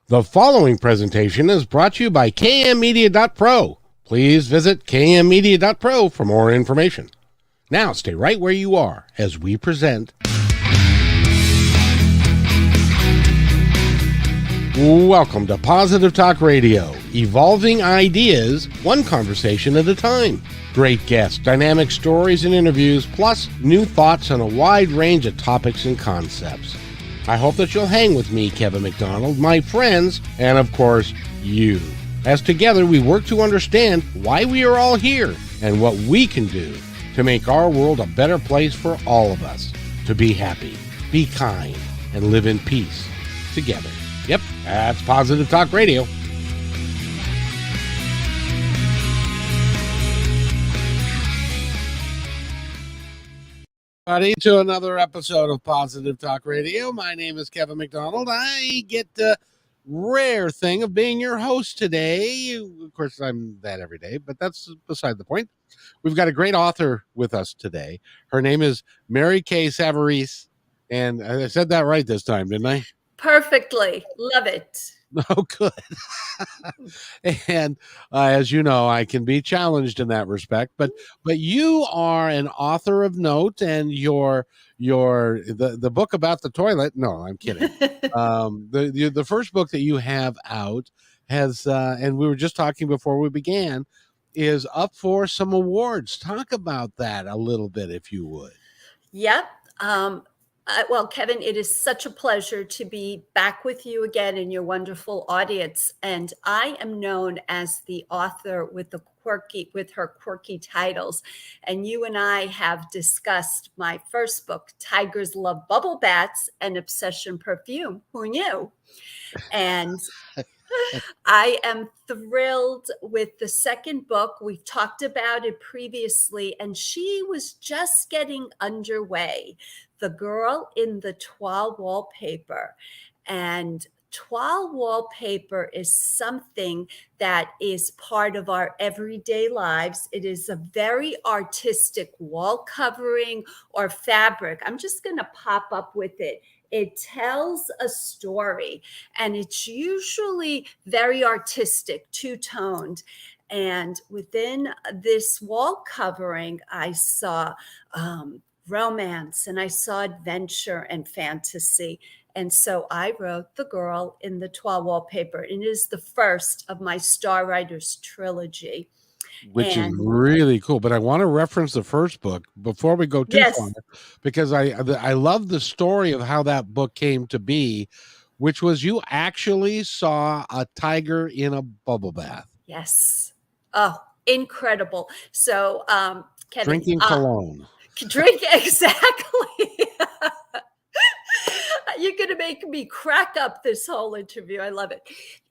The following presentation is brought to you by kmmedia.pro. Please visit kmmedia.pro for more information. Now stay right where you are as we present Welcome to Positive Talk Radio, evolving ideas one conversation at a time. Great guests, dynamic stories and interviews, plus new thoughts on a wide range of topics and concepts. I hope that you'll hang with me, Kevin McDonald, my friends, and of course, you. As together we work to understand why we are all here and what we can do to make our world a better place for all of us. To be happy, be kind, and live in peace together. Yep, that's Positive Talk Radio. To another episode of Positive Talk Radio. My name is Kevin McDonald. I get the rare thing of being your host today. Of course, I'm that every day, but that's beside the point. We've got a great author with us today. Her name is Mary Kay Savarese, and I said that right this time, didn't I? Perfectly. Love it. Oh, good. And as you know, I can be challenged in that respect, but you are an author of note, and the book about the toilet. No, I'm kidding. The first book that you have out has, and we were just talking before we began, is up for some awards. Talk about that a little bit, if you would. Yep. Well, Kevin, it is such a pleasure to be back with you again in your wonderful audience. And I am known as the author with her quirky titles. And you and I have discussed my first book, Tigers Love Bubble Baths and Obsession Perfume. Who knew? And I am thrilled with the second book. We've talked about it previously, and she was just getting underway. The Girl in the Twal Wallpaper. And Twal wallpaper is something that is part of our everyday lives. It is a very artistic wall covering or fabric. I'm just going to pop up with it. It tells a story, and it's usually very artistic, two-toned. And within this wall covering, I saw romance, and I saw adventure and fantasy. And so I wrote The Girl in the Twal Wallpaper. And it is the first of my Star Writers trilogy. Which is really cool. But I want to reference the first book before we go too far, because I love the story of how that book came to be, which was you actually saw a tiger in a bubble bath. Yes. Oh, incredible. So, Kevin, drinking cologne. Drink, exactly. You're going to make me crack up this whole interview. I love it.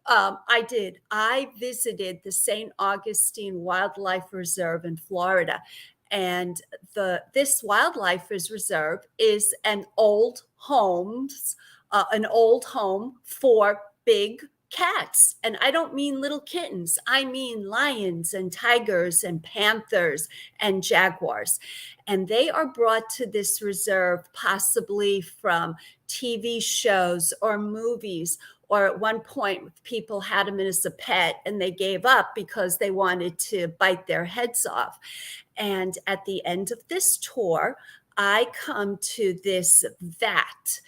I visited the St. Augustine Wildlife Reserve in Florida. And this wildlife reserve is an old home for big cats. And I don't mean little kittens. I mean lions and tigers and panthers and jaguars. And they are brought to this reserve possibly from TV shows or movies, or at one point people had them as a pet and they gave up because they wanted to bite their heads off. And at the end of this tour, I come to this vat,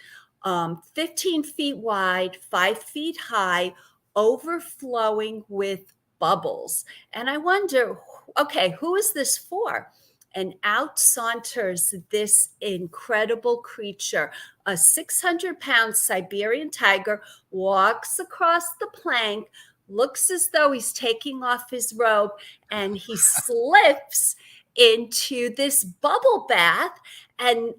15 feet wide, 5 feet high, overflowing with bubbles. And I wonder, okay, who is this for? And out saunters this incredible creature, a 600-pound Siberian tiger, walks across the plank, looks as though he's taking off his robe, and he slips into this bubble bath and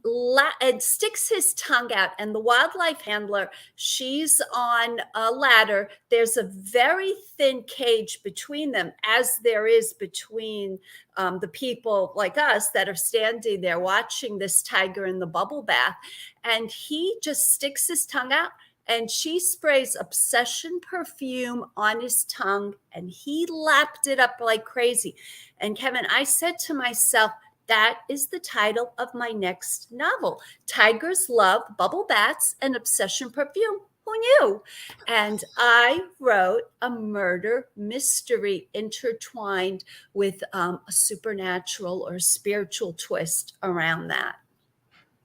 sticks his tongue out. And the wildlife handler, she's on a ladder. There's a very thin cage between them, as there is between the people like us that are standing there watching this tiger in the bubble bath. And he just sticks his tongue out, and she sprays Obsession perfume on his tongue, and he lapped it up like crazy. And Kevin, I said to myself, that is the title of my next novel, Tigers Love Bubble Baths and Obsession Perfume. Who knew? And I wrote a murder mystery intertwined with a supernatural or spiritual twist around that.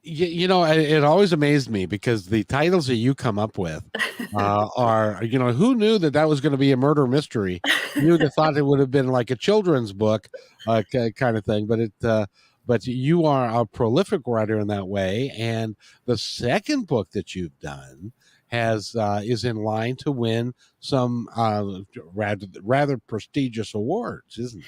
It always amazed me because the titles that you come up with are, who knew that was going to be a murder mystery? You would have thought it would have been like a children's book kind of thing, but you are a prolific writer in that way. And the second book that you've done is in line to win some rather prestigious awards, isn't it?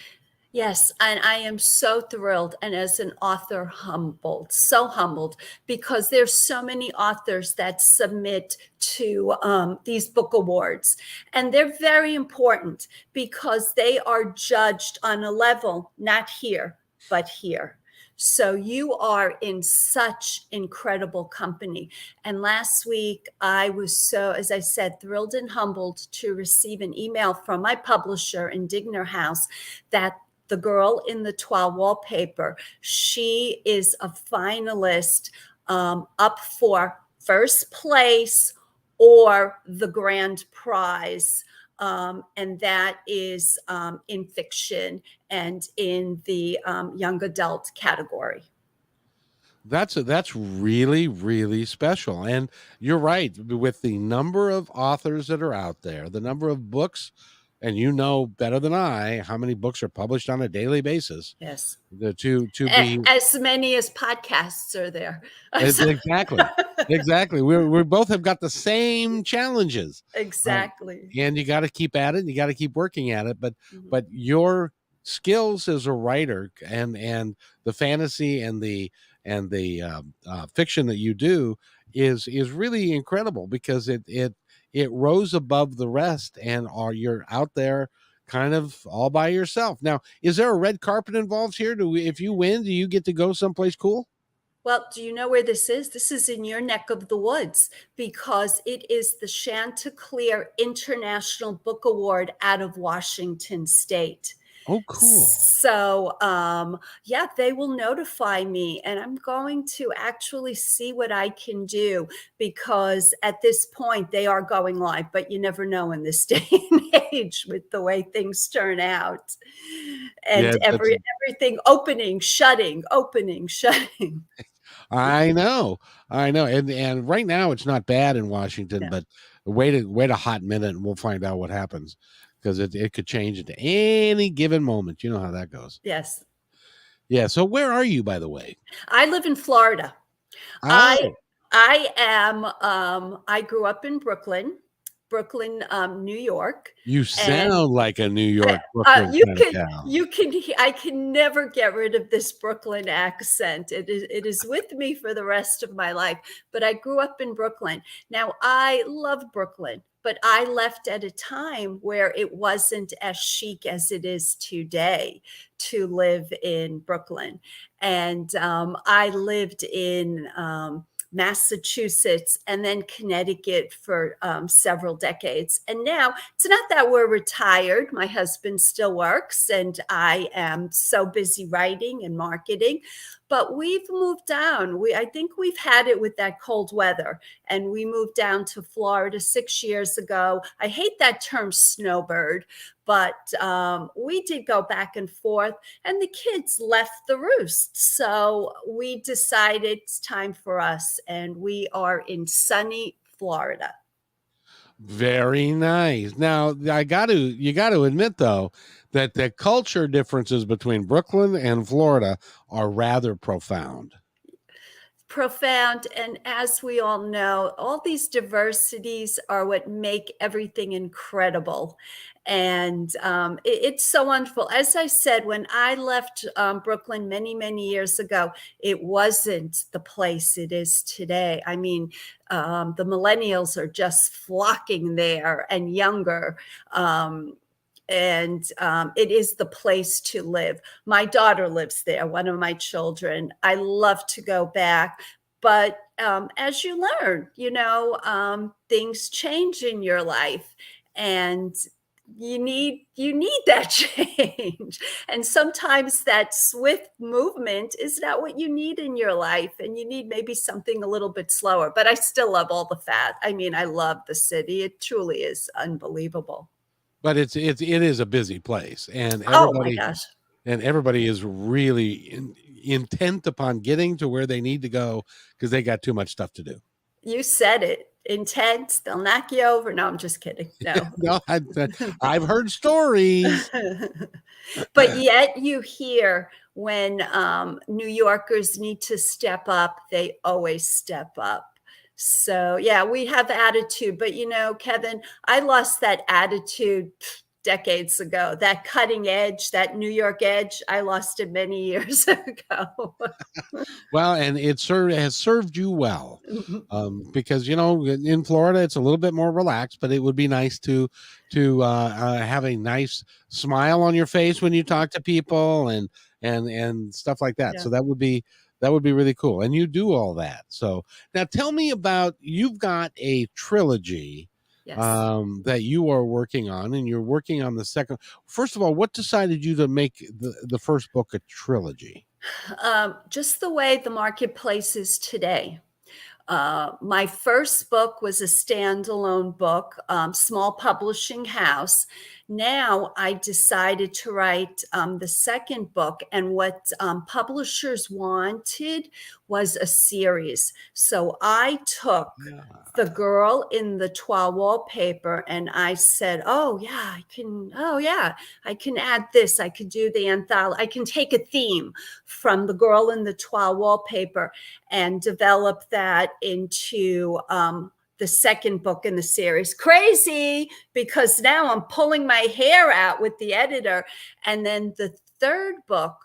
Yes, and I am so thrilled, and as an author, humbled, so humbled, because there's so many authors that submit to these book awards, and they're very important because they are judged on a level not here, but here. So you are in such incredible company. And last week, I was so, as I said, thrilled and humbled to receive an email from my publisher, Indigner House, that the girl in the Twal Wallpaper, she is a finalist up for first place or the grand prize. And that is in fiction and in the young adult category. That's really, really special. And you're right, with the number of authors that are out there, the number of books, and you know better than I how many books are published on a daily basis. Yes. To be as many as podcasts are there. Exactly. We both have got the same challenges. Exactly. And you got to keep at it. And you got to keep working at it. But your skills as a writer and the fantasy and the fiction that you do is really incredible because it rose above the rest, and you're out there kind of all by yourself. Now, is there a red carpet involved here? If you win, do you get to go someplace cool? Well, do you know where this is? This is in your neck of the woods because it is the Chanticleer International Book Award out of Washington State. Oh, cool. So, yeah, they will notify me, and I'm going to actually see what I can do because at this point they are going live, but you never know in this day and age with the way things turn out. And everything opening, shutting, opening, shutting. I know. And right now it's not bad in Washington, but wait a hot minute and we'll find out what happens. Because it could change into any given moment. You know how that goes. Yes. Yeah. So where are you, by the way? I live in Florida. Oh. I am. I grew up in Brooklyn, New York. You sound like a New York. You can. I can never get rid of this Brooklyn accent. It is with me for the rest of my life. But I grew up in Brooklyn. Now I love Brooklyn. But I left at a time where it wasn't as chic as it is today to live in Brooklyn. And I lived in Massachusetts and then Connecticut for several decades. And now it's not that we're retired. My husband still works and I am so busy writing and marketing. But we've moved down. I think we've had it with that cold weather. And we moved down to Florida 6 years ago. I hate that term snowbird, but we did go back and forth and the kids left the roost. So we decided it's time for us. And we are in sunny Florida. Very nice. Now, you got to admit, though, that the culture differences between Brooklyn and Florida are rather profound. And as we all know, all these diversities are what make everything incredible. And it's so wonderful. As I said, when I left Brooklyn many years ago, it wasn't the place it is today. I mean, the millennials are just flocking there and younger. And it is the place to live. My daughter lives there, one of my children. I love to go back. But as you learn, things change in your life. And you need that change. And sometimes that swift movement is not what you need in your life, and you need maybe something a little bit slower. But I still love all the fat. I mean, I love the city. It truly is unbelievable. But it is a busy place, Oh my gosh. and everybody is really intent upon getting to where they need to go because they got too much stuff to do. You said it. Intense. They'll knock you over. No, I'm just kidding. No. No, I've heard stories. But yet you hear when New Yorkers need to step up, they always step up. So yeah, we have attitude, but Kevin, I lost that attitude decades ago. That cutting edge, that New York edge, I lost it many years ago. Well, and it has served you well, because in Florida it's a little bit more relaxed, but it would be nice to have a nice smile on your face when you talk to people and stuff like that. Yeah. So that would be really cool, and you do all that. So now tell me about, you've got a trilogy. Yes. That you are working on, and you're working on the second. First of all, what decided you to make the first book a trilogy? Just the way the marketplace is today. My first book was a standalone book, small publishing house. Now I decided to write the second book, and what publishers wanted was a series. So I took the girl in the Twal wallpaper, and I said, "Oh yeah, I can add this. I could do the anthology. I can take a theme from the girl in the Twal wallpaper and develop that into the second book in the series." Crazy, because now I'm pulling my hair out with the editor. And then the third book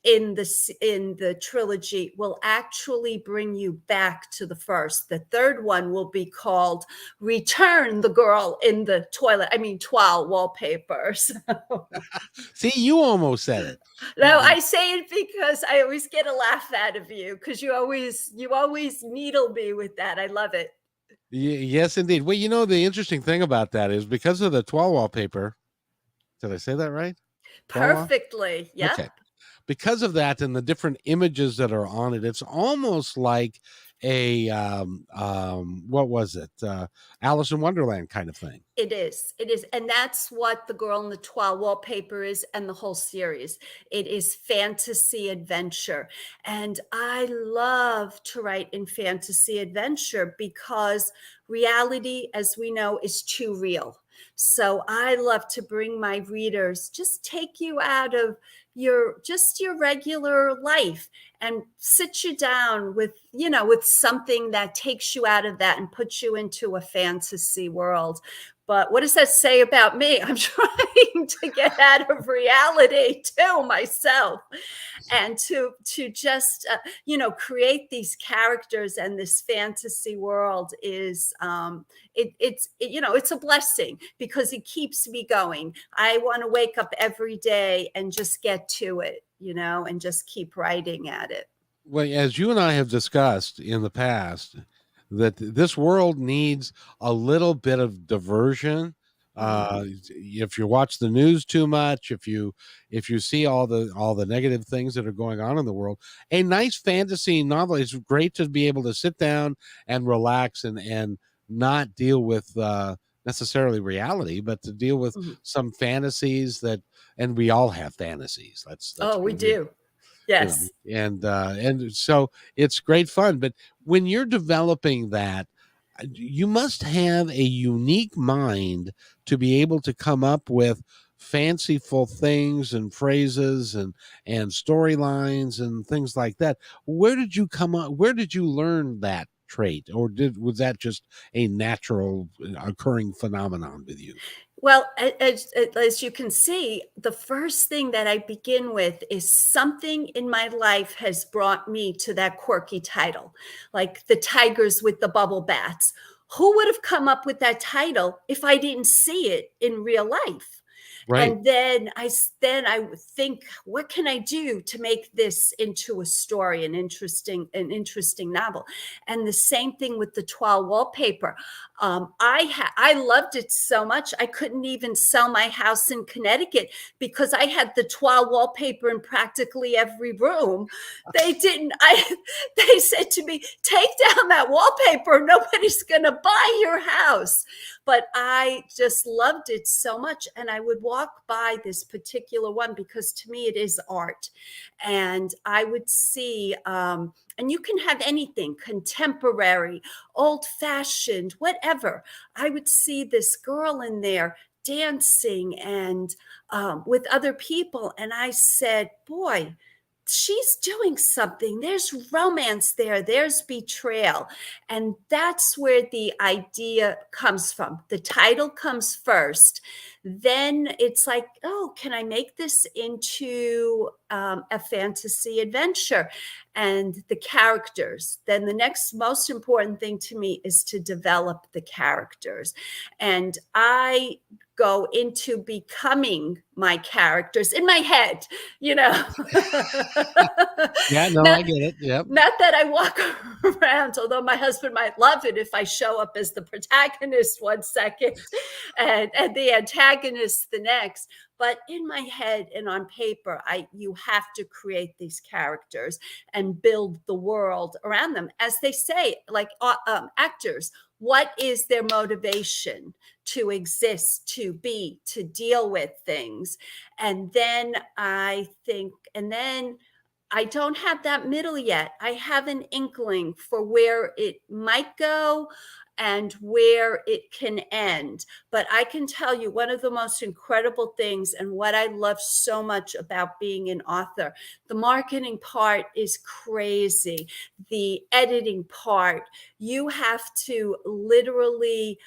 in the trilogy will actually bring you back to the first. The third one will be called Return the Girl in the Twal wallpaper. So. See, you almost said it. No, I say it because I always get a laugh out of you, because you always needle me with that. I love it. Yes, indeed. Well, the interesting thing about that is because of the Twal wallpaper. Did I say that right? Perfectly. Yep. Okay. Because of that and the different images that are on it, it's almost like a what was it? Alice in Wonderland kind of thing. It is. And that's what the girl in the Twal wallpaper is, and the whole series. It is fantasy adventure. And I love to write in fantasy adventure because reality, as we know, is too real. So I love to bring my readers, just take you out of your regular life and sit you down with something that takes you out of that and puts you into a fantasy world. But what does that say about me? I'm trying to get out of reality too myself, and to just create these characters and this fantasy world is it's a blessing, because it keeps me going. I want to wake up every day and just get to it, and just keep writing at it. Well, as you and I have discussed in the past, that this world needs a little bit of diversion. If you watch the news too much, if you see all the negative things that are going on in the world, a nice fantasy novel is great to be able to sit down and relax and not deal with necessarily reality, but to deal with some fantasies and we all have fantasies. That's we do. Yes. And so it's great fun. But when you're developing that, you must have a unique mind to be able to come up with fanciful things and phrases and storylines and things like that. Where did you come up? Where did you learn that trait, or was that just a natural occurring phenomenon with you? Well, as you can see, the first thing that I begin with is something in my life has brought me to that quirky title, like the tigers with the bubble baths. Who would have come up with that title if I didn't see it in real life? Right. And then I would think, what can I do to make this into a story, an interesting novel? And the same thing with the Twal wallpaper. I loved it so much I couldn't even sell my house in Connecticut because I had the Twal wallpaper in practically every room. They didn't. They said to me, "Take down that wallpaper. Nobody's going to buy your house." But I just loved it so much. And I would walk by this particular one because to me it is art. And I would see, and you can have anything contemporary, old fashioned, whatever. I would see this girl in there dancing and with other people. And I said, boy, she's doing something. There's romance there. There's betrayal. And that's where the idea comes from. The title comes first. Then it's like, oh, can I make this into a fantasy adventure? And the characters. Then the next most important thing to me is to develop the characters. And I go into becoming my characters in my head, you know. Yeah, no, not, I get it. Yep. not that I walk around, although my husband might love it if I show up as the protagonist one second and the antagonist the next. But in my head and on paper, you have to create these characters and build the world around them. As they say, like actors, what is their motivation to exist, to be, to deal with things? And then I think, and then I don't have that middle yet. I have an inkling for where it might go and where it can end. But I can tell you one of the most incredible things and what I love so much about being an author, the marketing part is crazy. The editing part, you have to literally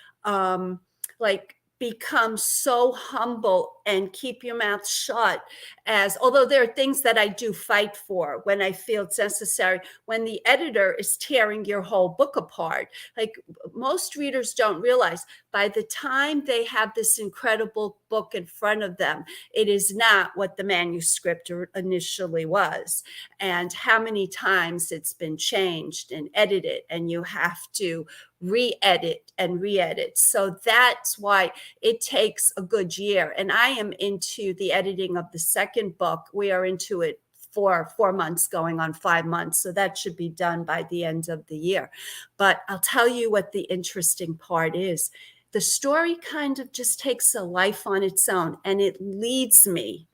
like become so humble and keep your mouth shut, as although there are things that I do fight for when I feel it's necessary, when the editor is tearing your whole book apart. Like most readers don't realize, by the time they have this incredible book in front of them, it is not what the manuscript initially was, and how many times it's been changed and edited, and you have to re-edit and re-edit. So that's why it takes a good year. And I am into the editing of the second book. We are into it for 4 months, going on 5 months. So that should be done by the end of the year. But I'll tell you what the interesting part is. The story kind of just takes a life on its own, and it leads me.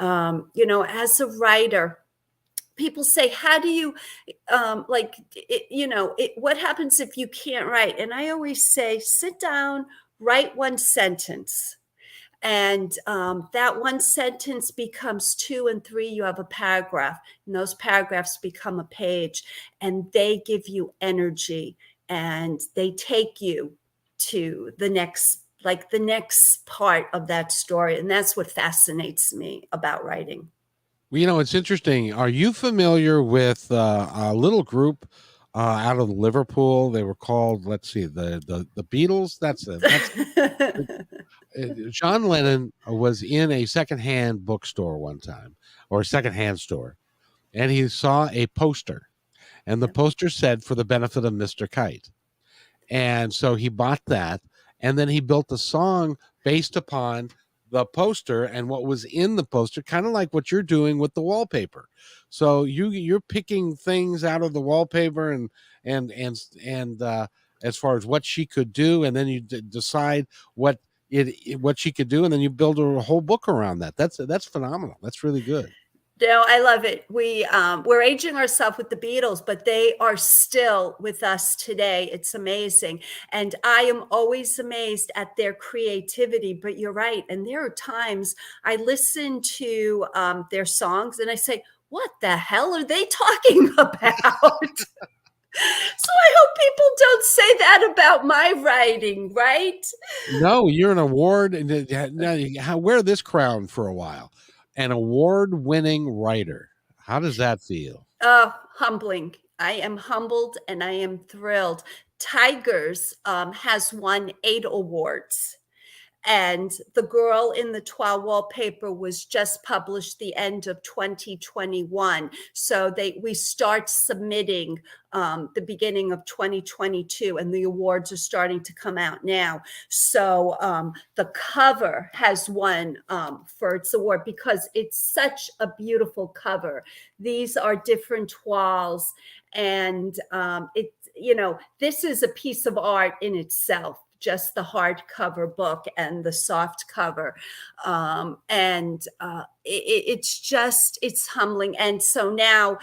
As a writer, people say, how do you what happens if you can't write? And I always say, sit down, write one sentence. And that one sentence becomes 2 and 3. You have a paragraph, and those paragraphs become a page, and they give you energy, and they take you to the next part of that story. And that's what fascinates me about writing. Well, it's interesting. Are you familiar with a little group out of Liverpool? They were called, let's see, the Beatles. That's John Lennon was in a secondhand bookstore one time, or a secondhand store, and he saw a poster, and the poster said, "For the benefit of Mr. Kite." And so he bought that, and then he built a song based upon the poster and what was in the poster, kind of like what you're doing with the wallpaper. So you're picking things out of the wallpaper and as far as what she could do, and then you decide what she could do, and then you build a whole book around that. That's phenomenal. That's really good. No, I love it. We're aging ourselves with the Beatles, but they are still with us today. It's amazing. And I am always amazed at their creativity. But you're right. And there are times I listen to their songs and I say, what the hell are they talking about? So I hope people don't say that about my writing, right? No, you're an award. Wear this crown for a while. An award-winning writer. How does that feel? Humbling. I am humbled and I am thrilled. Tigers has won 8 awards. And The Girl in the Twal Wallpaper was just published the end of 2021. So we start submitting the beginning of 2022, and the awards are starting to come out now. So the cover has won for its award because it's such a beautiful cover. These are different Twals, and this is a piece of art in itself, just the hardcover book and the soft cover. It's humbling. And so now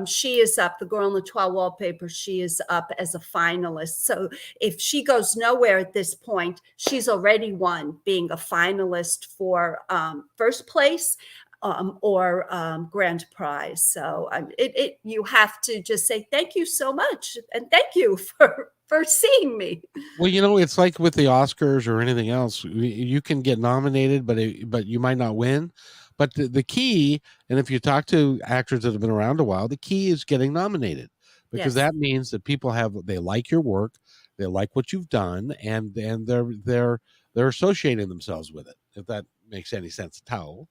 she is up, The Girl in the Twal Wallpaper, she is up as a finalist. So if she goes nowhere at this point, she's already won, being a finalist for first place or grand prize. So you have to just say thank you so much, and thank you for seeing me. Well, it's like with the Oscars or anything else. You can get nominated, but you might not win. But the key, and if you talk to actors that have been around a while, the key is getting nominated, because Yes. that means that people they like your work, they like what you've done, and they're associating themselves with it. If that makes any sense at all.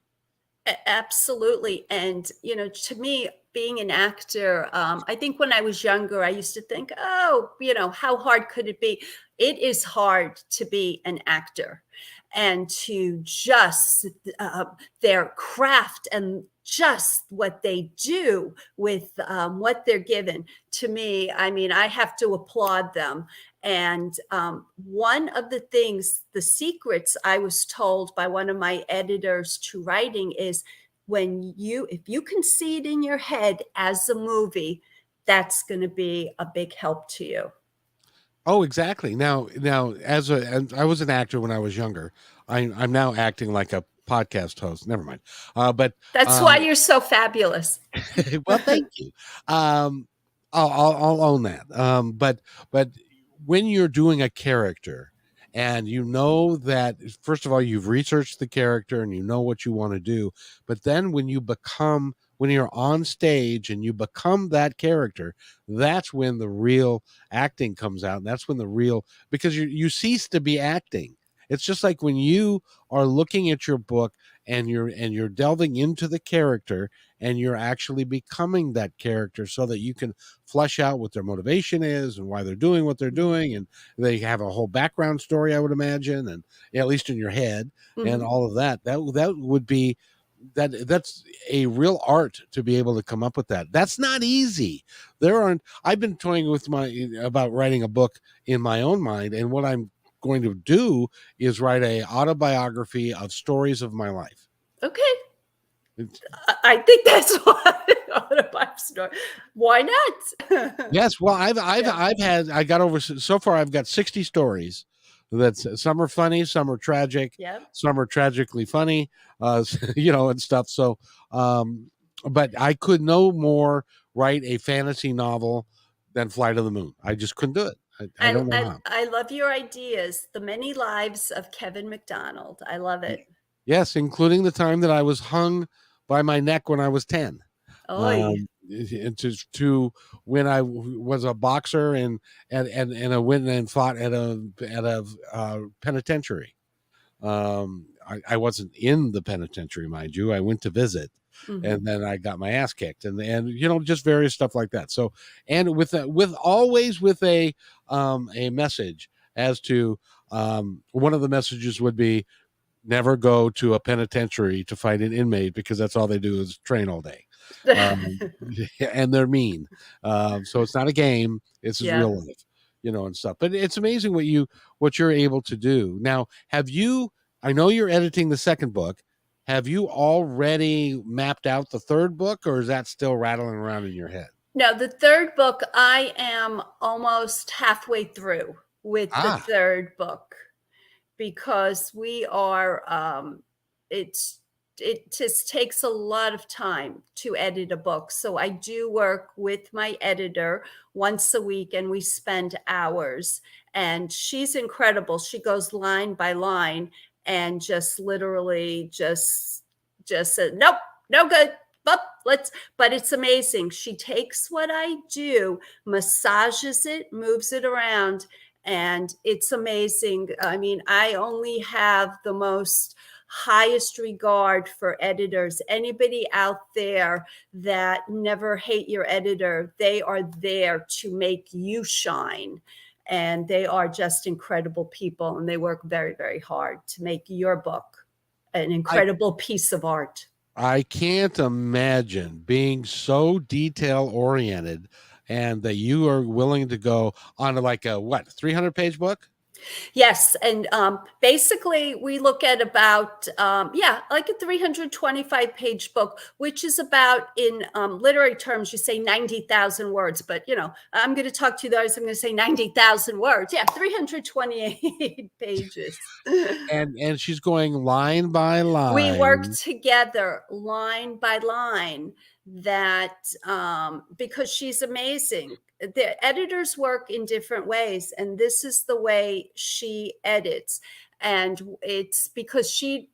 Absolutely. And, to me, being an actor, I think when I was younger, I used to think, oh, how hard could it be? It is hard to be an actor and to just their craft and just what they do with what they're given. To me, I have to applaud them. And one of the things, the secrets I was told by one of my editors to writing is, if you can see it in your head as a movie, that's going to be a big help to you. Oh, exactly. Now, and I was an actor when I was younger. I'm now acting like a podcast host. Never mind. But That's why you're so fabulous. well, thank you. I'll own that. But when you're doing a character, and you know that, first of all, you've researched the character and you know what you want to do, but then when you're on stage and you become that character, that's when the real acting comes out. And that's when because you cease to be acting. It's just like when you are looking at your book and you're delving into the character, and you're actually becoming that character, so that you can flesh out what their motivation is and why they're doing what they're doing, and they have a whole background story, I would imagine, and at least in your head, and all of that. That would be that's a real art to be able to come up with that. That's not easy. I've been toying about writing a book in my own mind, and what I'm going to do is write a autobiography of stories of my life. Okay. I think that's why not? Yes. Well, I got over, so far I've got 60 stories. Some are funny, some are tragic, some are tragically funny, and stuff. So, but I could no more write a fantasy novel than Fly to the Moon. I just couldn't do it. I don't know how. I love your ideas. The Many Lives of Kevin McDonald. I love it. Yes, including the time that I was hung by my neck when I was 10. To when I was a boxer and I went and fought at a penitentiary. I wasn't in the penitentiary, mind you. I went to visit, and then I got my ass kicked, and just various stuff like that. So, and always with a message as to one of the messages would be, never go to a penitentiary to fight an inmate, because that's all they do is train all day. And they're mean. So it's not a game, it's real life, and stuff. But it's amazing what you're able to do. Now, I know you're editing the second book. Have you already mapped out the third book, or is that still rattling around in your head? No, the third book, I am almost halfway through with the third book, because we are, it just takes a lot of time to edit a book. So I do work with my editor once a week, and we spend hours, and she's incredible. She goes line by line and just literally just said, nope, no good. But it's amazing. She takes what I do, massages it, moves it around, And it's amazing. I mean, I only have the most highest regard for editors. Anybody out there that never hate your editor, they are there to make you shine. And they are just incredible people, and they work very, very hard to make your book an incredible piece of art. I can't imagine being so detail oriented and that you are willing to go on to like a 300-page book? Yes, and basically we look at about like a 325-page book, which is about, in literary terms, you say 90,000 words. But I'm going to talk to you guys. I'm going to say 90,000 words. Yeah, 328 pages. And she's going line by line. We work together line by line. Because she's amazing. The editors work in different ways, and this is the way she edits. And it's because she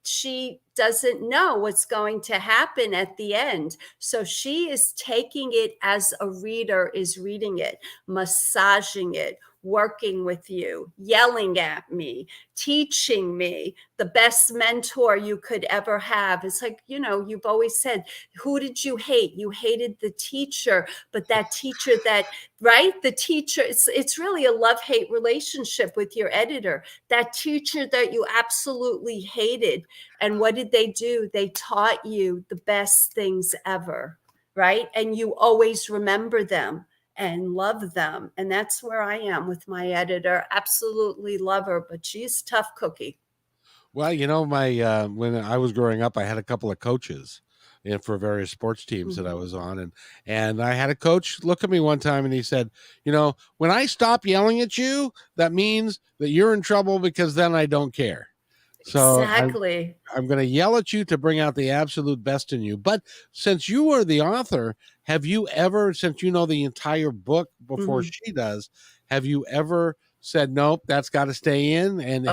doesn't know what's going to happen at the end. So she is taking it as a reader is reading it, massaging it, working with you, yelling at me, teaching me. The best mentor you could ever have. It's like, you've always said, who did you hate? You hated the teacher, but that teacher the teacher, it's really a love-hate relationship with your editor. That teacher that you absolutely hated. And what did they do? They taught you the best things ever, right? And you always remember them and love them. And that's where I am with my editor. Absolutely love her, but she's a tough cookie. Well, my when I was growing up, I had a couple of coaches for various sports teams that I was on. And I had a coach look at me one time and he said, when I stop yelling at you, that means that you're in trouble, because then I don't care. So exactly. I'm going to yell at you to bring out the absolute best in you. But since you are the author, have you ever, since you know the entire book before she does, have you ever said, nope, that's got to stay in? And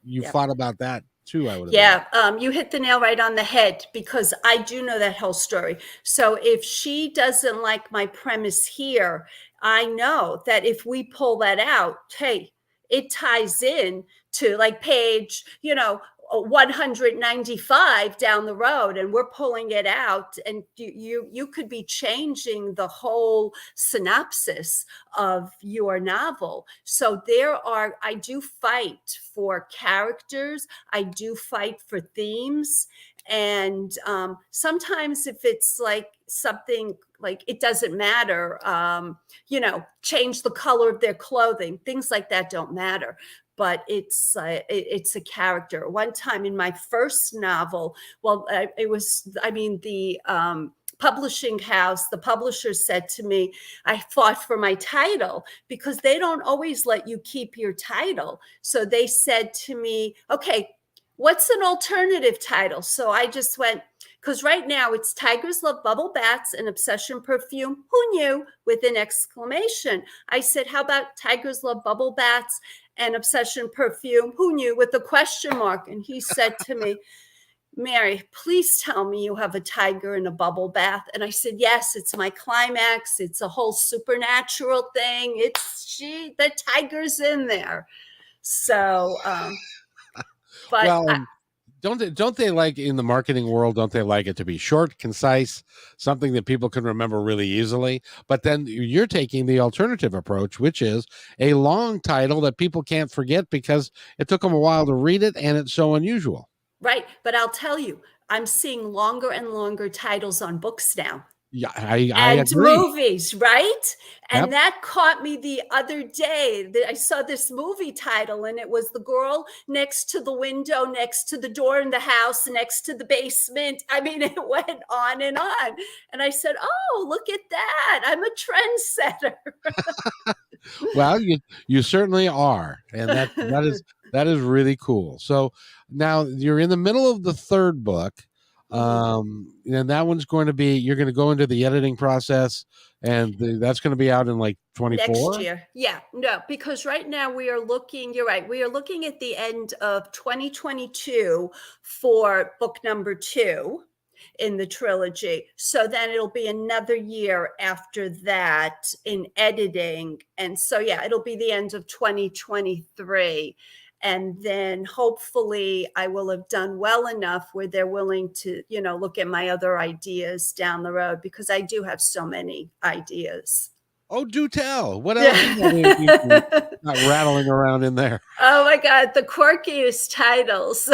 you thought about that too, I would imagine. You hit the nail right on the head, because I do know that whole story. So if she doesn't like my premise here, I know that if we pull that out, hey, it ties in to like page, 195 down the road, and we're pulling it out, and you could be changing the whole synopsis of your novel. So I do fight for characters. I do fight for themes. And sometimes if it's like something like it doesn't matter, change the color of their clothing, things like that don't matter. But it's a character. One time in my first novel, the publishing house, the publisher said to me, I fought for my title, because they don't always let you keep your title. So they said to me, okay, what's an alternative title? So I just went, because right now it's Tigers Love Bubble Baths and Obsession Perfume. Who knew? With an exclamation. I said, how about Tigers Love Bubble Baths and Obsession Perfume? Who knew? With a question mark. And he said to me, Mary, please tell me you have a tiger in a bubble bath. And I said, yes, it's my climax. It's a whole supernatural thing. The tiger's in there. So, but don't they like, in the marketing world, don't they like it to be short, concise, something that people can remember really easily? But then you're taking the alternative approach, which is a long title that people can't forget because it took them a while to read it and it's so unusual. Right. But I'll tell you, I'm seeing longer and longer titles on books now. Yeah, I agree. Movies, right? And that caught me the other day. I saw this movie title, and it was the girl next to the window, next to the door in the house, next to the basement. I mean, it went on and on. And I said, oh, look at that. I'm a trendsetter. Well, you certainly are. And that is really cool. So now you're in the middle of the third book. And that one's going to be, you're going to go into the editing process, and that's going to be out in like 24 next year. Yeah, no, because right now we are looking, you're right. We are looking at the end of 2022 for book number 2. in the trilogy. So then it'll be another year after that in editing. And so, yeah, it'll be the end of 2023. And then hopefully I will have done well enough where they're willing to, look at my other ideas down the road, because I do have so many ideas. Oh, do tell. What else Yeah. not rattling around in there? Oh my God, the quirkiest titles.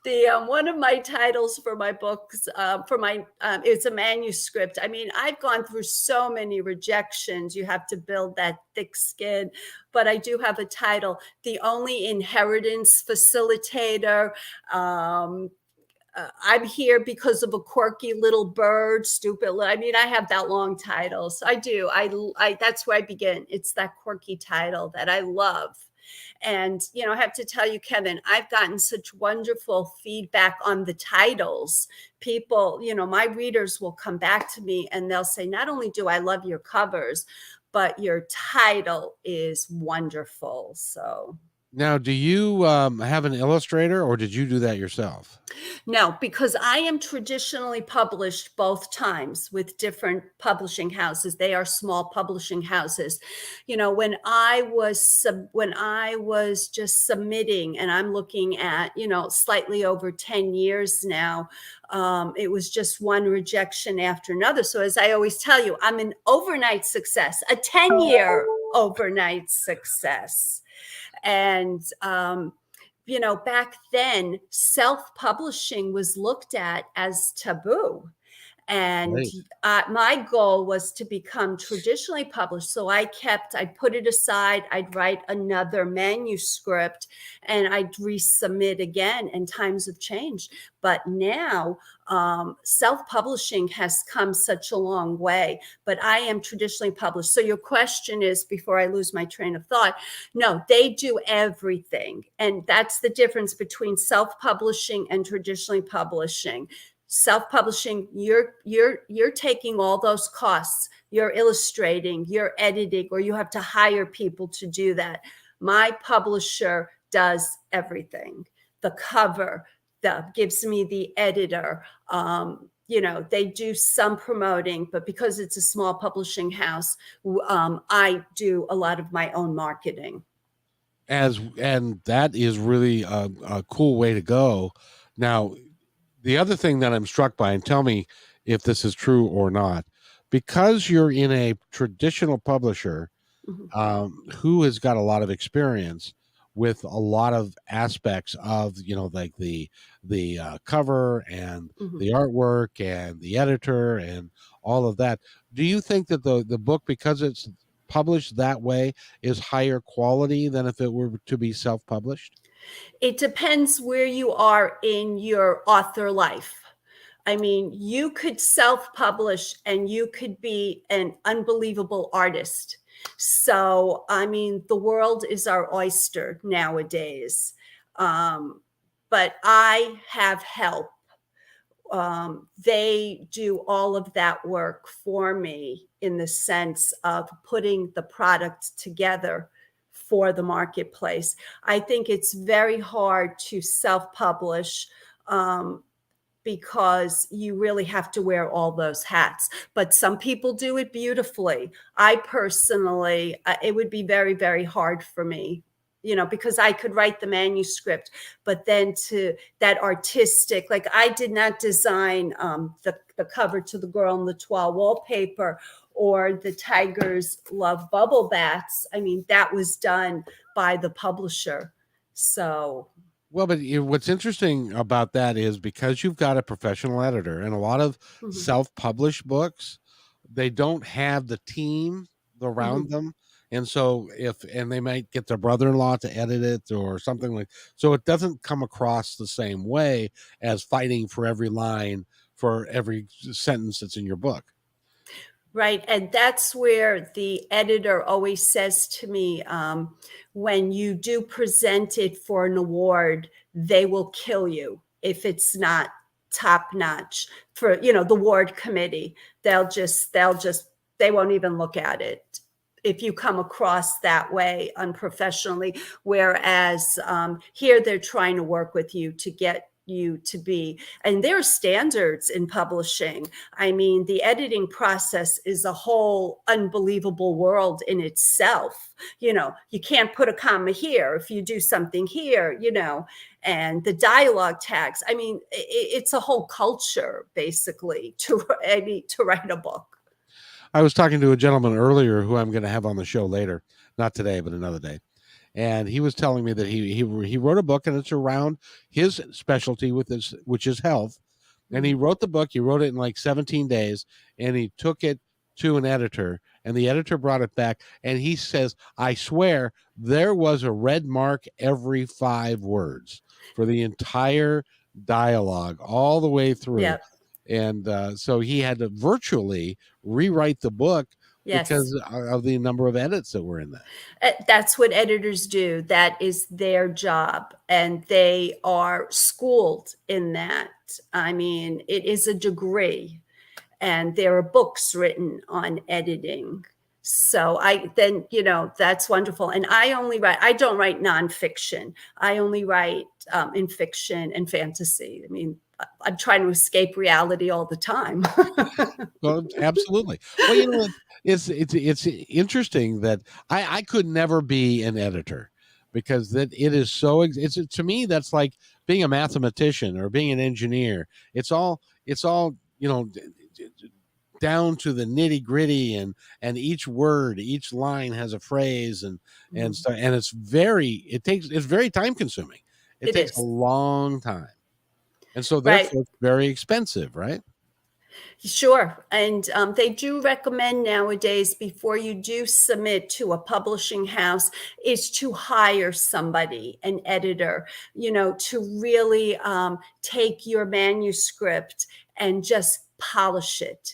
One of my titles for my books, it's a manuscript. I mean, I've gone through so many rejections. You have to build that thick skin, but I do have a title: The Only Inheritance Facilitator. I'm here because of a quirky little bird, stupid. I mean, I have that long title. So I do. That's where I begin. It's that quirky title that I love. And, I have to tell you, Kevin, I've gotten such wonderful feedback on the titles. People, my readers will come back to me and they'll say, not only do I love your covers, but your title is wonderful. So. Now, do you have an illustrator, or did you do that yourself? No, because I am traditionally published both times with different publishing houses. They are small publishing houses. When I was just submitting, and I'm looking at, slightly over 10 years now, it was just one rejection after another. So as I always tell you, I'm an overnight success, a 10-year overnight success. And, back then, self-publishing was looked at as taboo. And my goal was to become traditionally published. So I put it aside. I'd write another manuscript and I'd resubmit again, and times have changed. But now self-publishing has come such a long way, but I am traditionally published. So your question is, before I lose my train of thought, no, they do everything. And that's the difference between self-publishing and traditionally publishing. Self-publishing, you're taking all those costs, you're illustrating, you're editing, or you have to hire people to do that. My publisher does everything. The cover, gives me the editor. They do some promoting, but because it's a small publishing house, I do a lot of my own marketing. And that is really a cool way to go. Now, the other thing that I'm struck by, and tell me if this is true or not, because you're in a traditional publisher who has got a lot of experience with a lot of aspects of, like the cover and the artwork and the editor and all of that. Do you think that the book, because it's published that way, is higher quality than if it were to be self-published? It depends where you are in your author life. I mean, you could self-publish and you could be an unbelievable artist. So, I mean, the world is our oyster nowadays. But I have help. They do all of that work for me in the sense of putting the product together for the marketplace. I think it's very hard to self-publish because you really have to wear all those hats. But some people do it beautifully. I personally, it would be very, very hard for me, because I could write the manuscript, but then to that artistic, like I did not design the cover to the girl in the Twal wallpaper or the Tigers Love Bubble Bats. I mean, that was done by the publisher. So. Well, but what's interesting about that is because you've got a professional editor, and a lot of self-published books, they don't have the team around them. And so and they might get their brother-in-law to edit it or something like, so it doesn't come across the same way as fighting for every line, for every sentence that's in your book. Right. And that's where the editor always says to me, when you do present it for an award, they will kill you if it's not top notch. For, the award committee, they won't even look at it if you come across that way unprofessionally. Whereas here they're trying to work with you to get you to be. And there are standards in publishing. I mean, the editing process is a whole unbelievable world in itself. You can't put a comma here if you do something here, and the dialogue tags. I mean, it's a whole culture, basically, to write a book. I was talking to a gentleman earlier who I'm going to have on the show later, not today, but another day. And he was telling me that he wrote a book, and it's around his specialty which is health. And he wrote the book. He wrote it in like 17 days, and he took it to an editor, and the editor brought it back. And he says, I swear there was a red mark every 5 words for the entire dialogue all the way through. Yep. And so he had to virtually rewrite the book. Yes. Because of the number of edits that were in that. That's what editors do. That is their job. And they are schooled in that. I mean, it is a degree. And there are books written on editing. So that's wonderful. And I don't write nonfiction. I only write in fiction and fantasy. I mean, I'm trying to escape reality all the time. Well, absolutely. Well, it's interesting that I could never be an editor, because that it is so. It's to me that's like being a mathematician or being an engineer. It's all down to the nitty gritty, and each word, each line has a phrase, and stuff, and it's very time consuming. It takes a long time. And so therefore it's very expensive, right? Sure. And they do recommend nowadays, before you do submit to a publishing house, is to hire somebody, an editor, to really take your manuscript and just polish it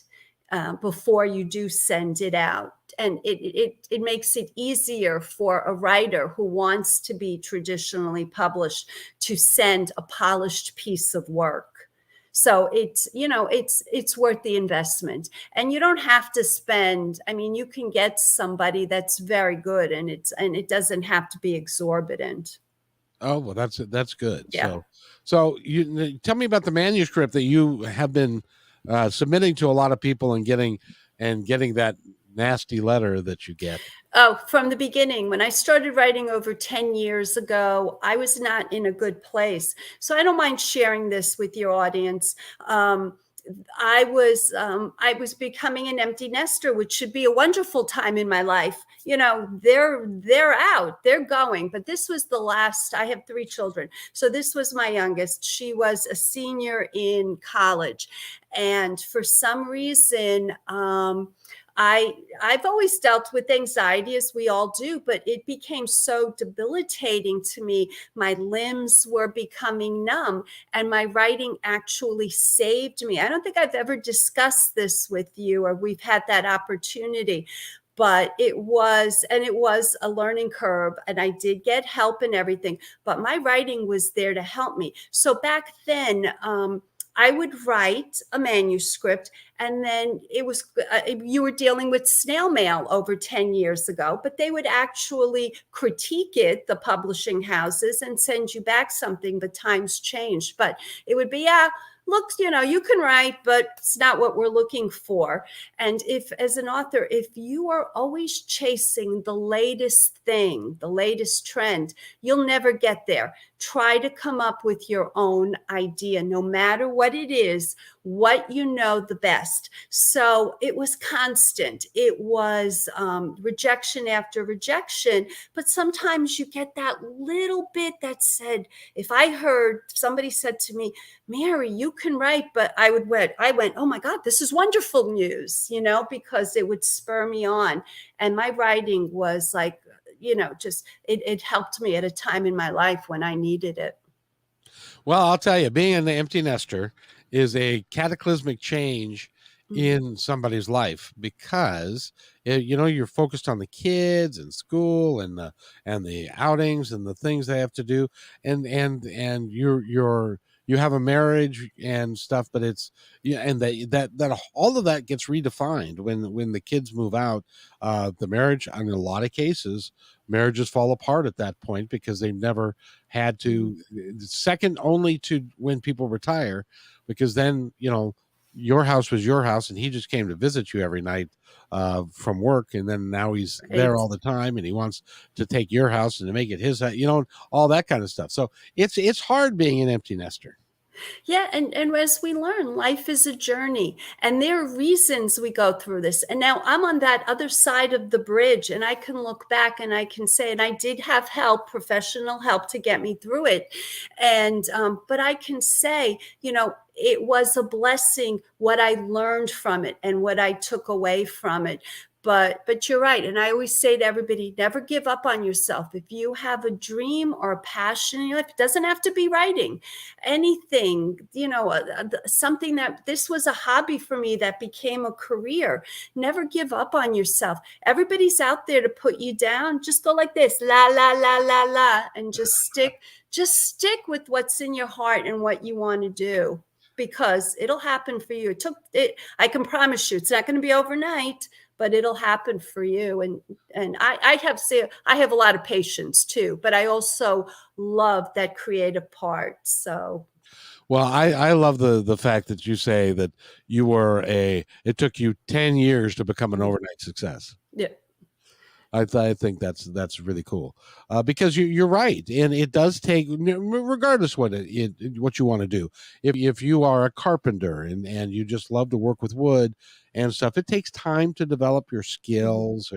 before you do send it out. And it makes it easier for a writer who wants to be traditionally published to send a polished piece of work. So it's worth the investment. And you don't have to spend, I mean, you can get somebody that's very good, and it doesn't have to be exorbitant. Oh, well, that's good. Yeah. So you tell me about the manuscript that you have been submitting to a lot of people and getting that nasty letter that you get. Oh, from the beginning, when I started writing over 10 years ago, I was not in a good place. So I don't mind sharing this with your audience. I was becoming an empty nester, which should be a wonderful time in my life. They're out, they're going. But this was the last. I have 3 children. So this was my youngest. She was a senior in college. And for some reason, I've always dealt with anxiety, as we all do, but it became so debilitating to me. My limbs were becoming numb, and my writing actually saved me. I don't think I've ever discussed this with you, or we've had that opportunity, but it was a learning curve, and I did get help and everything, but my writing was there to help me. So back then, I would write a manuscript, and then you were dealing with snail mail over 10 years ago, but they would actually critique it, the publishing houses, and send you back something, but times changed. But it would be, look, you can write, but it's not what we're looking for. And as an author, if you are always chasing the latest thing, the latest trend, you'll never get there. Try to come up with your own idea, no matter what it is, what you know the best. So it was constant. It was rejection after rejection. But sometimes you get that little bit that said, if somebody said to me, Mary, you can write, but I went, oh my God, this is wonderful news, because it would spur me on. And my writing was like, it helped me at a time in my life when I needed it. Well, I'll tell you, being an empty nester is a cataclysmic change in somebody's life, because you're focused on the kids and school and the outings and the things they have to do, and you have a marriage and stuff, but it's yeah, and that all of that gets redefined when the kids move out. The marriage, in a lot of cases, marriages fall apart at that point because they've never had to. Second only to when people retire, because then your house was your house, and he just came to visit you every night from work, and then now he's there Right. all the time, and he wants to take your house and to make it his house, all that kind of stuff. So it's hard being an empty nester. Yeah, and as we learn, life is a journey, and there are reasons we go through this. And now I'm on that other side of the bridge, and I can look back and I can say, and I did have help, professional help, to get me through it. And but I can say, it was a blessing what I learned from it and what I took away from it. But you're right. And I always say to everybody, never give up on yourself. If you have a dream or a passion in your life, it doesn't have to be writing, anything, something that this was a hobby for me that became a career. Never give up on yourself. Everybody's out there to put you down. Just go like this, la, la, la, la, la, and just stick with what's in your heart and what you want to do, because it'll happen for you. I can promise you, it's not going to be overnight, but it'll happen for you. And I have a lot of patience too, but I also love that creative part. So, Well, I love the fact that you say that it took you 10 years to become an overnight success. yeah. I think that's really cool, because you're right, and it does take, regardless what what you want to do. If you are a carpenter and you just love to work with wood and stuff, it takes time to develop your skills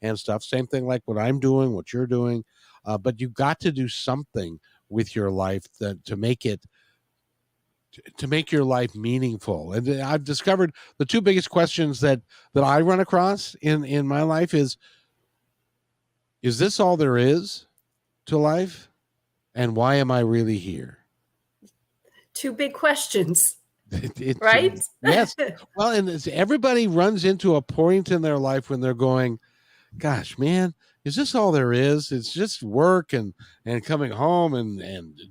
and stuff. Same thing like what I'm doing, what you're doing, but you got to do something with your life to make your life meaningful. And I've discovered the two biggest questions that I run across in my life is this all there is to life? And why am I really here? Two big questions, It, right? yes. Well, and everybody runs into a point in their life when they're going, gosh, man, is this all there is? It's just work and coming home and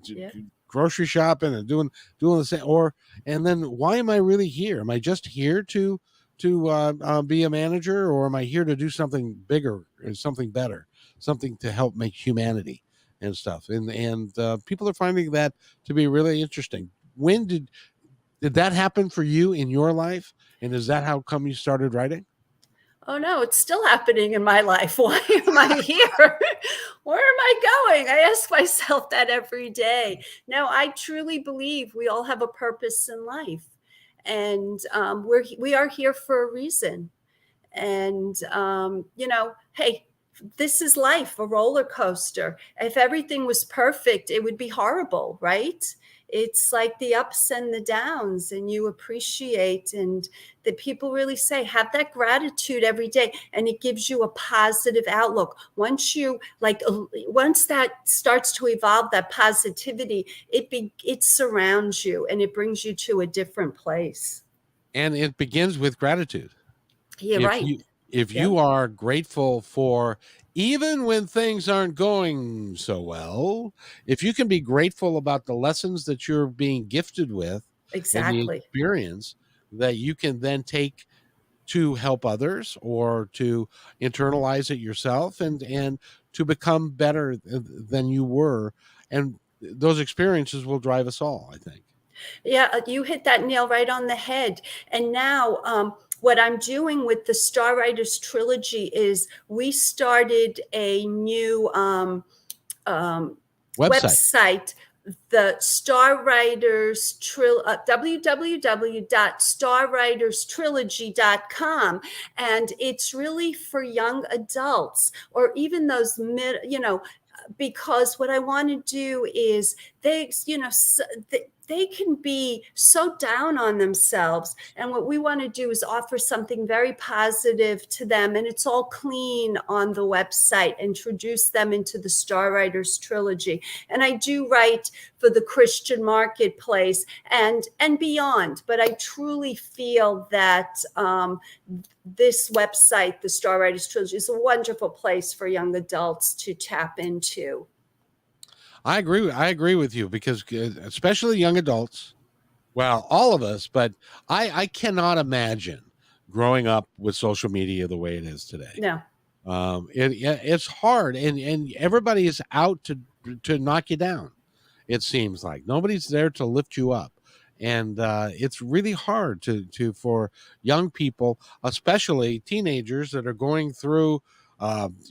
Yeah. grocery shopping and doing the same. And then why am I really here? Am I just here to be a manager, or am I here to do something bigger or something better, something to help make humanity and stuff? And people are finding that to be really interesting. When did that happen for you in your life? And is that how come you started writing? Oh no, it's still happening in my life. Why am I here? Where am I going? I ask myself that every day. No, I truly believe we all have a purpose in life, and we are here for a reason. And hey, this is life, a roller coaster. If everything was perfect, it would be horrible, right? It's like the ups and the downs, and you appreciate, and the people really say, have that gratitude every day, and it gives you a positive outlook. Once that starts to evolve, that positivity, it surrounds you, and it brings you to a different place. And it begins with gratitude. Yeah, if right. you if Yep. you are grateful for, even when things aren't going so well, if you can be grateful about the lessons that you're being gifted with and the Exactly. experience that you can then take to help others or to internalize it yourself and to become better than you were, and those experiences will drive us all, I think. Yeah, you hit that nail right on the head. And now, what I'm doing with the Star Writers Trilogy is we started a new Website. website, the Star Writers www.starwriterstrilogy.com, and it's really for young adults, or even those because what I want to do is they can be so down on themselves, and what we want to do is offer something very positive to them, and it's all clean on the website. Introduce them into the Star Writers Trilogy, and I do write for the Christian marketplace and beyond. But I truly feel that this website, the Star Writers Trilogy, is a wonderful place for young adults to tap into. I agree. I agree with you because especially young adults, well, all of us, but I cannot imagine growing up with social media the way it is today. No. It's hard, and everybody is out to knock you down. It seems like nobody's there to lift you up, and it's really hard for young people, especially teenagers that are going through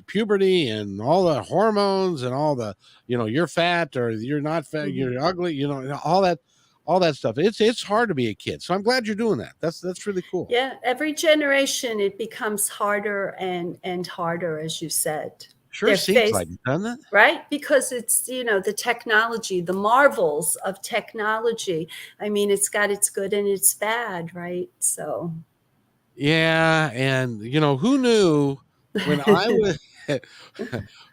puberty and all the hormones and all the you're fat or you're not fat, Mhm. you're ugly, all that stuff. It's hard to be a kid, so I'm glad you're doing that. That's really cool. Yeah, every generation it becomes harder and harder, as you said. Sure They're seems like faced it, doesn't it? right because it's the technology, the marvels of technology. I mean, it's got its good and its bad, right? So Yeah, and who knew when I was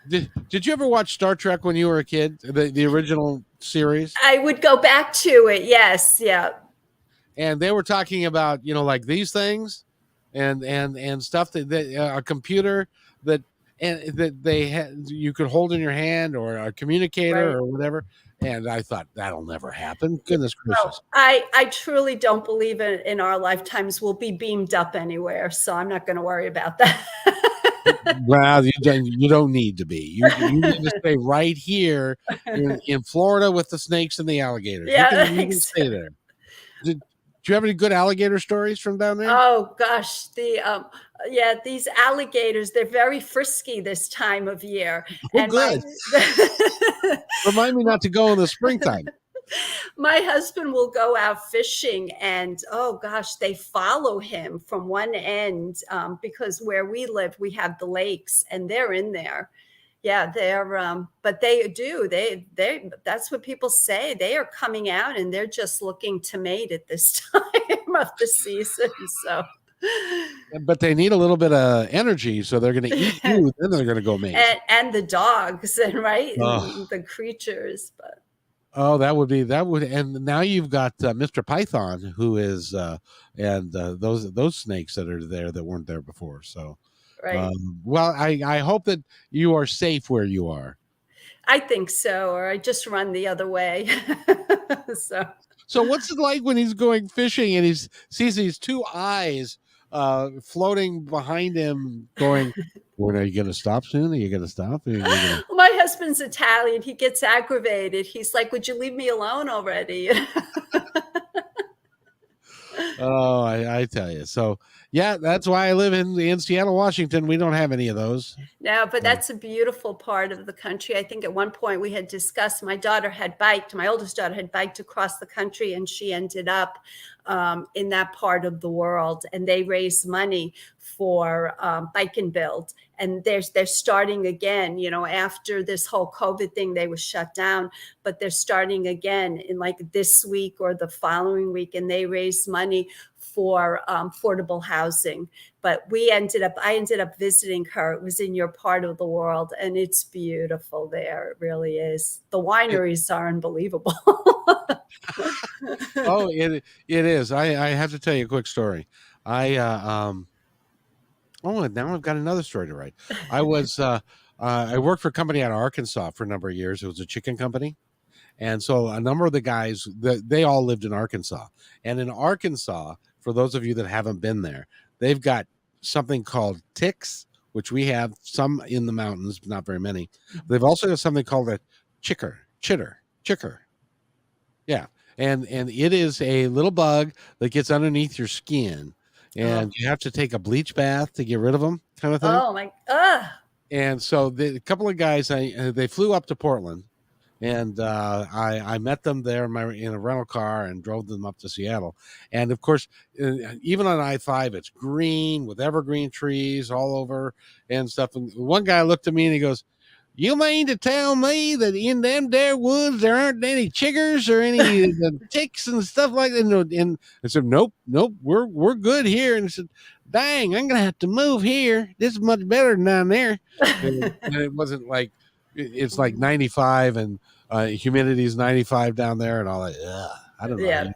did you ever watch Star Trek when you were a kid? The original series? I would go back to it. Yes, yeah. And they were talking about, like these things and stuff that a computer that they had you could hold in your hand or a communicator Right. or whatever. And I thought that'll never happen. Goodness No, gracious. I truly don't believe in our lifetimes we'll be beamed up anywhere, so I'm not going to worry about that. Well, you don't need to be. You need to stay right here in Florida with the snakes and the alligators. You Yeah, can stay there. Do you have any good alligator stories from down there? Oh gosh, these alligators, they're very frisky this time of year. Oh, And my good. Remind me not to go in the springtime. my husband will go out fishing and oh gosh, they follow him from one end because where we live, we have the lakes and they're in there. Yeah, but that's what people say. They are coming out and they're just looking to mate at this time of the season. So But they need a little bit of energy, so they're going to eat you, then they're going to go mate. and the dogs and right Oh. and the creatures, but Oh, that would, and now you've got Mr. Python, who is, and those snakes that are there that weren't there before. So, right. well, I hope that you are safe where you are. I think so, or I just run the other way. So what's it like when he's going fishing and he sees these two eyes floating behind him, going, "When are you going to stop soon? Are you going to stop? Well, my husband's Italian. He gets aggravated. He's like, "Would you leave me alone already?" Oh, I tell you. So yeah, that's why I live in Seattle, Washington. We don't have any of those. No, but that's a beautiful part of the country. I think at one point we had discussed my oldest daughter had biked across the country and she ended up in that part of the world and they raise money for Bike and Build. And they're starting again, after this whole COVID thing, they were shut down, but they're starting again in like this week or the following week. And they raise money for affordable housing. But I ended up visiting her. It was in your part of the world and it's beautiful there. It really is. The wineries are unbelievable. Oh, it is. I have to tell you a quick story. Oh, now I've got another story to write. I worked for a company out of Arkansas for a number of years. It was a chicken company. And so a number of the guys, they all lived in Arkansas. And in Arkansas, for those of you that haven't been there, they've got something called ticks, which we have some in the mountains, but not very many. They've also got something called a chitter. Yeah. And it is a little bug that gets underneath your skin. And you have to take a bleach bath to get rid of them, kind of thing. Oh my! And so a couple of guys, they flew up to Portland, and I met them there in a rental car and drove them up to Seattle. And of course, even on I-5, it's green with evergreen trees all over and stuff. And one guy looked at me and he goes, "You mean to tell me that in them there woods there aren't any chiggers or any ticks and stuff like that?" And I said, "Nope, we're good here." And I said, "Dang, I'm gonna have to move here. This is much better than down there." And it wasn't like it's like 95 and humidity is 95 down there and all that. I don't know. Yeah.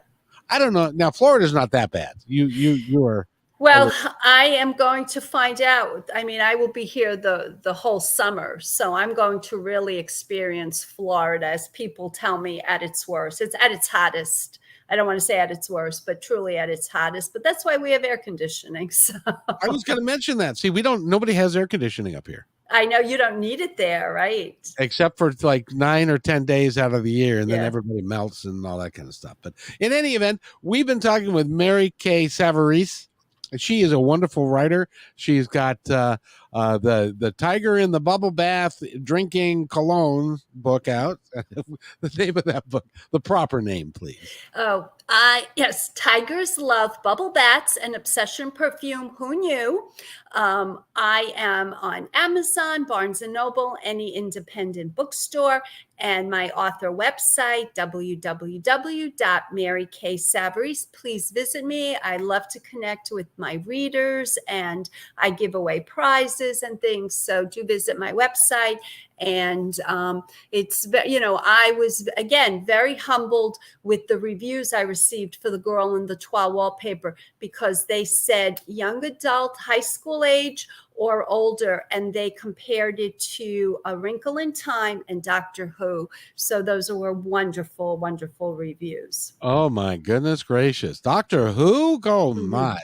I don't know. Now Florida's not that bad. You are. Well, I am going to find out. I mean, I will be here the whole summer, so I'm going to really experience Florida, as people tell me, at its worst. It's at its hottest. I don't want to say at its worst, but truly at its hottest. But that's why we have air conditioning. So I was going to mention that. See, nobody has air conditioning up here. I know you don't need it there, right? Except for like 9 or 10 days out of the year, and then everybody melts and all that kind of stuff. But in any event, we've been talking with Mary Kay Savarese. She is a wonderful writer. She's got the Tiger in the Bubble Bath Drinking Cologne book out. The name of that book, the proper name, please. Oh, yes. Tigers love bubble baths and obsession perfume. Who knew? I am on Amazon, Barnes & Noble, any independent bookstore, and my author website, www.maryksavarese. Please visit me. I love to connect with my readers, and I give away prizes and things. So do visit my website. And it's, I was, again, very humbled with the reviews I received for The Girl in the Twal Wallpaper, because they said young adult, high school age, or older, and they compared it to A Wrinkle in Time and Doctor Who. So those were wonderful, wonderful reviews. Oh my goodness gracious, Doctor Who! Oh my,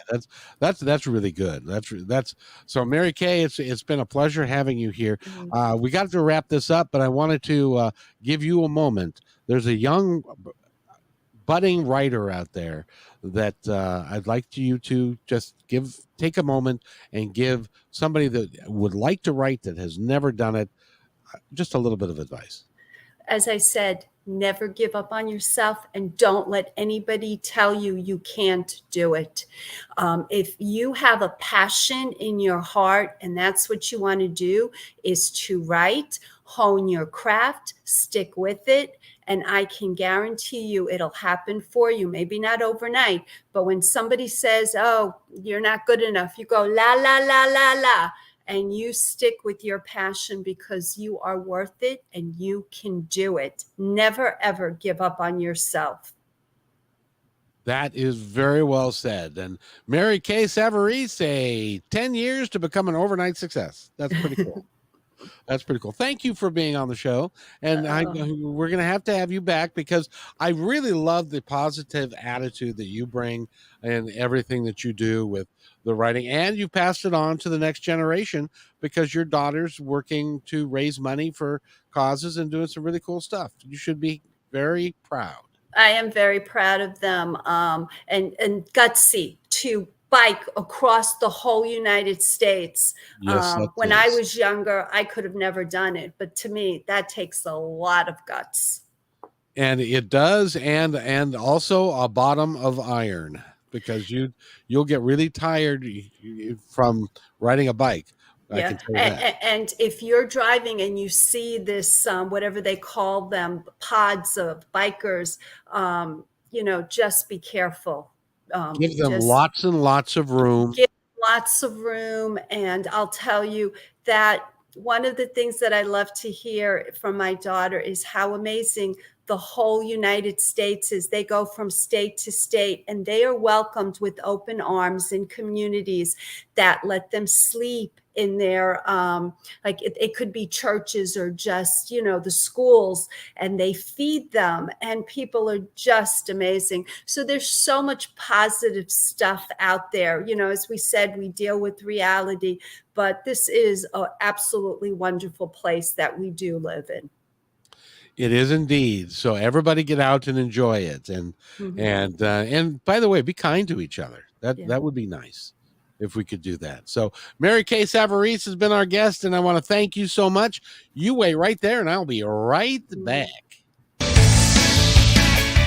that's really good. That's so, Mary Kay. It's been a pleasure having you here. We got to wrap this up, but I wanted to give you a moment. There's a young budding writer out there that I'd like you to just take a moment and give somebody that would like to write, that has never done it, just a little bit of advice. As I said, never give up on yourself, and don't let anybody tell you you can't do it. If you have a passion in your heart and that's what you want to do, is to write, hone your craft, stick with it, and I can guarantee you it'll happen for you. Maybe not overnight, but when somebody says, oh, you're not good enough, you go, la, la, la, la, la, and you stick with your passion, because you are worth it and you can do it. Never, ever give up on yourself. That is very well said. And Mary Kay Savarese, 10 years to become an overnight success. That's pretty cool. That's pretty cool. Thank you for being on the show. And we're going to have you back, because I really love the positive attitude that you bring and everything that you do with the writing. And you passed it on to the next generation, because your daughter's working to raise money for causes and doing some really cool stuff. You should be very proud. I am very proud of them, and gutsy to bike across the whole United States. Yes, when I was younger, I could have never done it. But to me, that takes a lot of guts. And it does. And also a bottom of iron, because you'll get really tired from riding a bike. Yeah. I can tell you that. And if you're driving and you see this, whatever they call them, pods of bikers, just be careful. Give them lots and lots of room. Give lots of room. And I'll tell you that one of the things that I love to hear from my daughter is how amazing the whole United States is. They go from state to state, and they are welcomed with open arms in communities that let them sleep in their, like it could be churches or just, the schools, and they feed them, and people are just amazing. So there's so much positive stuff out there. As we said, we deal with reality, but this is an absolutely wonderful place that we do live in. It is indeed. So everybody get out and enjoy it. And and by the way, be kind to each other. That would be nice if we could do that. So Mary Kay Savarese has been our guest, and I want to thank you so much. You wait right there, and I'll be right back.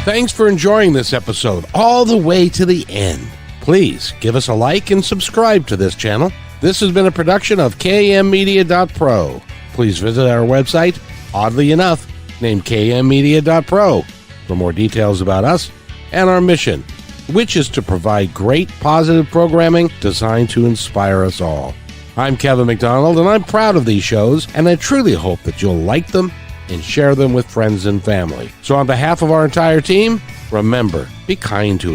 Thanks for enjoying this episode all the way to the end. Please give us a like and subscribe to this channel. This has been a production of kmmedia.pro. Please visit our website, oddly enough, named kmmedia.pro, for more details about us and our mission, which is to provide great positive programming designed to inspire us all. I'm Kevin McDonald, and I'm proud of these shows, and I truly hope that you'll like them and share them with friends and family. So on behalf of our entire team, remember, be kind to